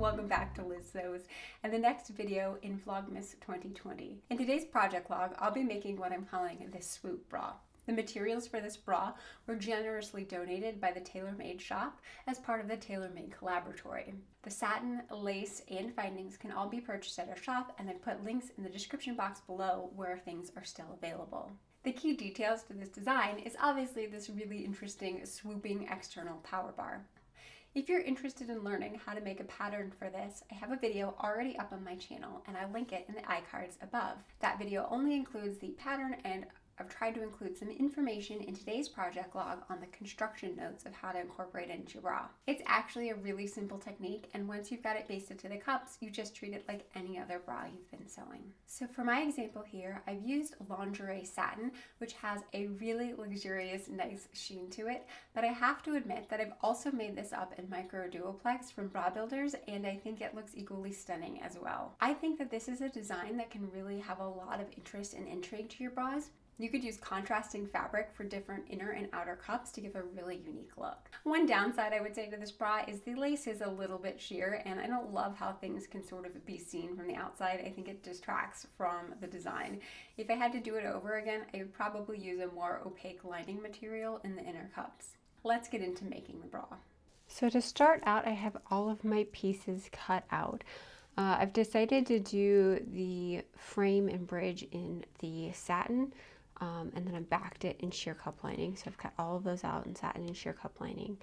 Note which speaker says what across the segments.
Speaker 1: Welcome back to Liz Sews and the next video in Vlogmas 2020. In today's project log, I'll be making what I'm calling the Swoop bra. The materials for this bra were generously donated by the TaylorMade shop as part of the TaylorMade Collaboratory. The satin, lace, and findings can all be purchased at our shop, and I've put links in the description box below where things are still available. The key details to this design is obviously this really interesting swooping external power bar. If you're interested in learning how to make a pattern for this, I have a video already up on my channel and I'll link it in the iCards above. That video only includes the pattern, and I've tried to include some information in today's project log on the construction notes of how to incorporate it into your bra. It's actually a really simple technique, and once you've got it basted to the cups, you just treat it like any other bra you've been sewing. So for my example here, I've used lingerie satin, which has a really luxurious, nice sheen to it, but I have to admit that I've also made this up in micro duoplex from Bra Builders, and I think it looks equally stunning as well. I think that this is a design that can really have a lot of interest and intrigue to your bras. You could use contrasting fabric for different inner and outer cups to give a really unique look. One downside I would say to this bra is the lace is a little bit sheer, and I don't love how things can sort of be seen from the outside. I think it distracts from the design. If I had to do it over again, I would probably use a more opaque lining material in the inner cups. Let's get into making the bra. So to start out, I have all of my pieces cut out. I've decided to do the frame and bridge in the satin. And then I backed it in sheer cup lining. So I've cut all of those out in satin and sheer cup lining.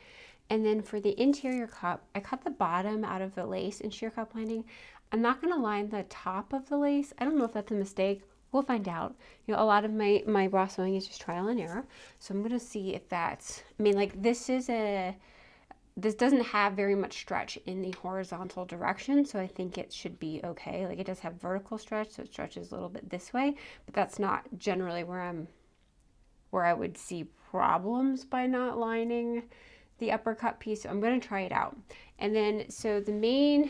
Speaker 1: And then for the interior cup, I cut the bottom out of the lace in sheer cup lining. I'm not going to line the top of the lace. I don't know if that's a mistake. We'll find out. You know, a lot of my bra sewing is just trial and error. So I'm going to see if that's, I mean, like this doesn't have very much stretch in the horizontal direction, so I think it should be okay. Like, it does have vertical stretch, so it stretches a little bit this way, but that's not generally where I would see problems by not lining the upper cut piece. So I'm going to try it out. And then, so the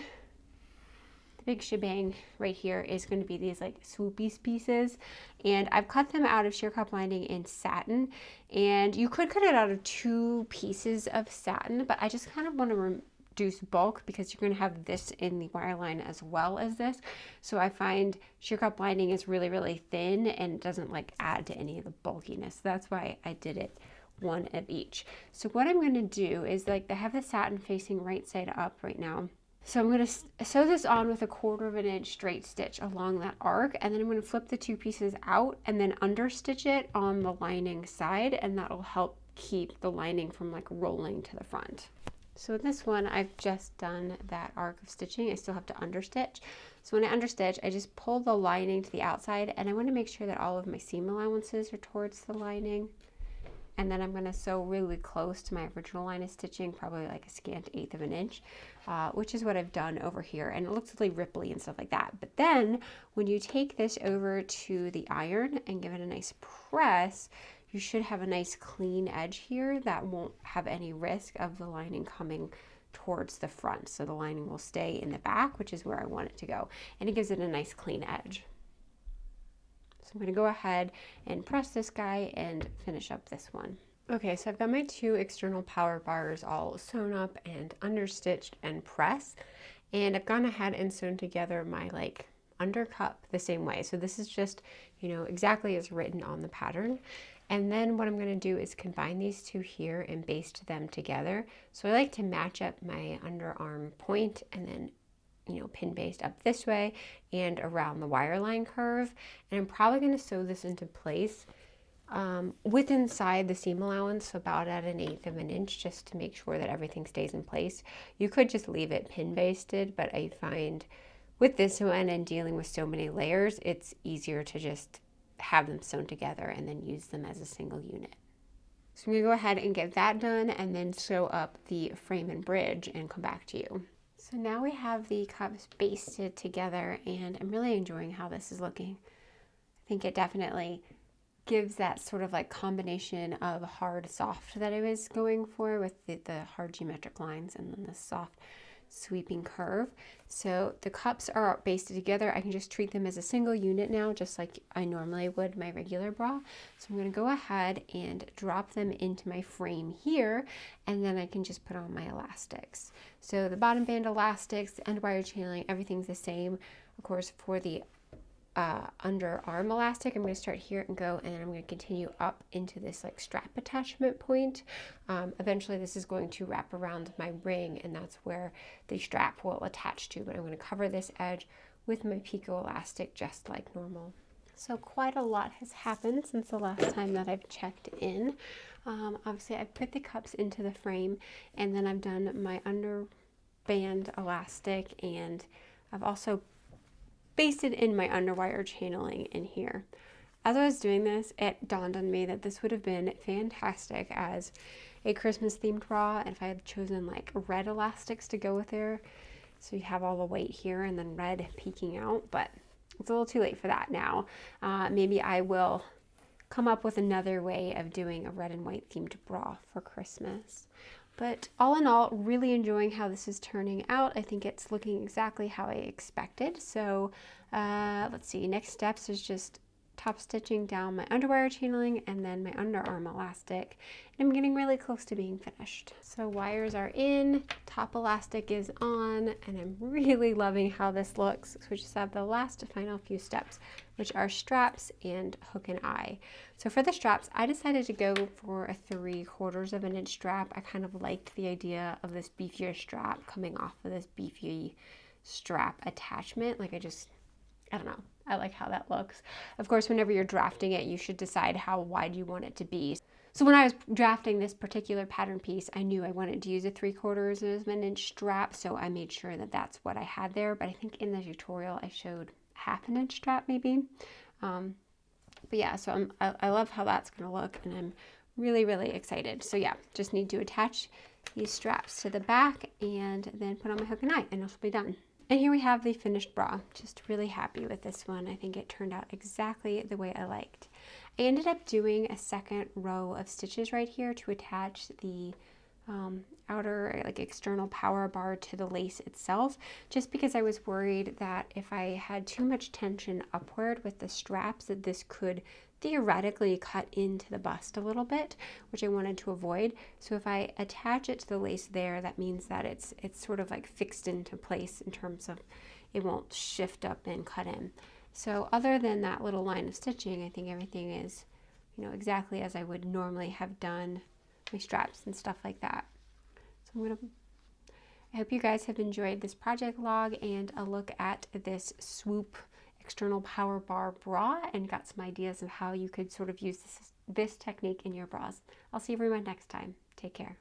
Speaker 1: big shebang right here is going to be these like swoopy pieces, and I've cut them out of sheer cup lining in satin, and you could cut it out of 2 pieces of satin, but I just kind of want to reduce bulk because you're going to have this in the wire line as well as this. So I find sheer cup lining is really, really thin and it doesn't like add to any of the bulkiness. That's why I did it 1 of each. So what I'm going to do is, like, I have the satin facing right side up right now. So I'm going to sew this on with a 1/4 inch straight stitch along that arc, and then I'm going to flip the 2 pieces out and then understitch it on the lining side, and that'll help keep the lining from like rolling to the front. So with this one, I've just done that arc of stitching. I still have to understitch. So when I understitch, I just pull the lining to the outside, and I want to make sure that all of my seam allowances are towards the lining. And then I'm going to sew really close to my original line of stitching, probably like a scant 1/8 of an inch, which is what I've done over here. And it looks really ripply and stuff like that. But then when you take this over to the iron and give it a nice press, you should have a nice clean edge here that won't have any risk of the lining coming towards the front. So the lining will stay in the back, which is where I want it to go. And it gives it a nice clean edge. So I'm going to go ahead and press this guy and finish up this one. Okay, so I've got my 2 external power bars all sewn up and understitched and pressed. And I've gone ahead and sewn together my like undercup the same way. So this is just, you know, exactly as written on the pattern. And then what I'm going to do is combine these 2 here and baste them together. So I like to match up my underarm point and then, you know, pin baste up this way and around the wire line curve. And I'm probably going to sew this into place with inside the seam allowance, so about at an 1/8 of an inch, just to make sure that everything stays in place. You could just leave it pin basted, but I find with this one and dealing with so many layers, it's easier to just have them sewn together and then use them as a single unit. So I'm going to go ahead and get that done and then sew up the frame and bridge and come back to you. So now we have the cups basted together, and I'm really enjoying how this is looking. I think it definitely gives that sort of like combination of hard soft that I was going for with the hard geometric lines and then the soft sweeping curve. So the cups are basted together. I can just treat them as a single unit now, just like I normally would my regular bra. So I'm going to go ahead and drop them into my frame here, and then I can just put on my elastics. So the bottom band elastics, the underwire channeling, everything's the same. Of course, for the underarm elastic, I'm going to start here and go, and then I'm going to continue up into this like strap attachment point. Eventually this is going to wrap around my ring, and that's where the strap will attach to, but I'm going to cover this edge with my picot elastic just like normal. So quite a lot has happened since the last time that I've checked in. Obviously I've put the cups into the frame, and then I've done my underband elastic, and I've also basted in my underwire channeling in here. As I was doing this, it dawned on me that this would have been fantastic as a Christmas themed bra if I had chosen like red elastics to go with there. So you have all the weight here and then red peeking out, but it's a little too late for that now. Maybe I will come up with another way of doing a red and white themed bra for Christmas. But all in all, really enjoying how this is turning out. I think it's looking exactly how I expected. So let's see, next steps is just top stitching down my underwire channeling and then my underarm elastic. And I'm getting really close to being finished. So wires are in, top elastic is on, and I'm really loving how this looks. So we just have the last final few steps, which are straps and hook and eye. So for the straps, I decided to go for a 3/4 of an inch strap. I kind of liked the idea of this beefier strap coming off of this beefy strap attachment. Like I don't know. I like how that looks. Of course, whenever you're drafting it, you should decide how wide you want it to be. So when I was drafting this particular pattern piece, I knew I wanted to use a 3/4 of an inch strap, so I made sure that that's what I had there. But I think in the tutorial, I showed 1/2 inch strap maybe. But yeah, so I love how that's going to look, and I'm really, really excited. So yeah, just need to attach these straps to the back and then put on my hook and eye, and it'll be done. And here we have the finished bra. Just really happy with this one. I think it turned out exactly the way I liked. I ended up doing a second row of stitches right here to attach the outer like external power bar to the lace itself, just because I was worried that if I had too much tension upward with the straps, that this could theoretically cut into the bust a little bit, which I wanted to avoid. So if I attach it to the lace there, that means that it's sort of like fixed into place in terms of it won't shift up and cut in. So other than that little line of stitching, I think everything is, you know, exactly as I would normally have done my straps and stuff like that. So I hope you guys have enjoyed this project log and a look at this Swoop external power bar bra, and got some ideas of how you could sort of use this technique in your bras. I'll see everyone next time. Take care.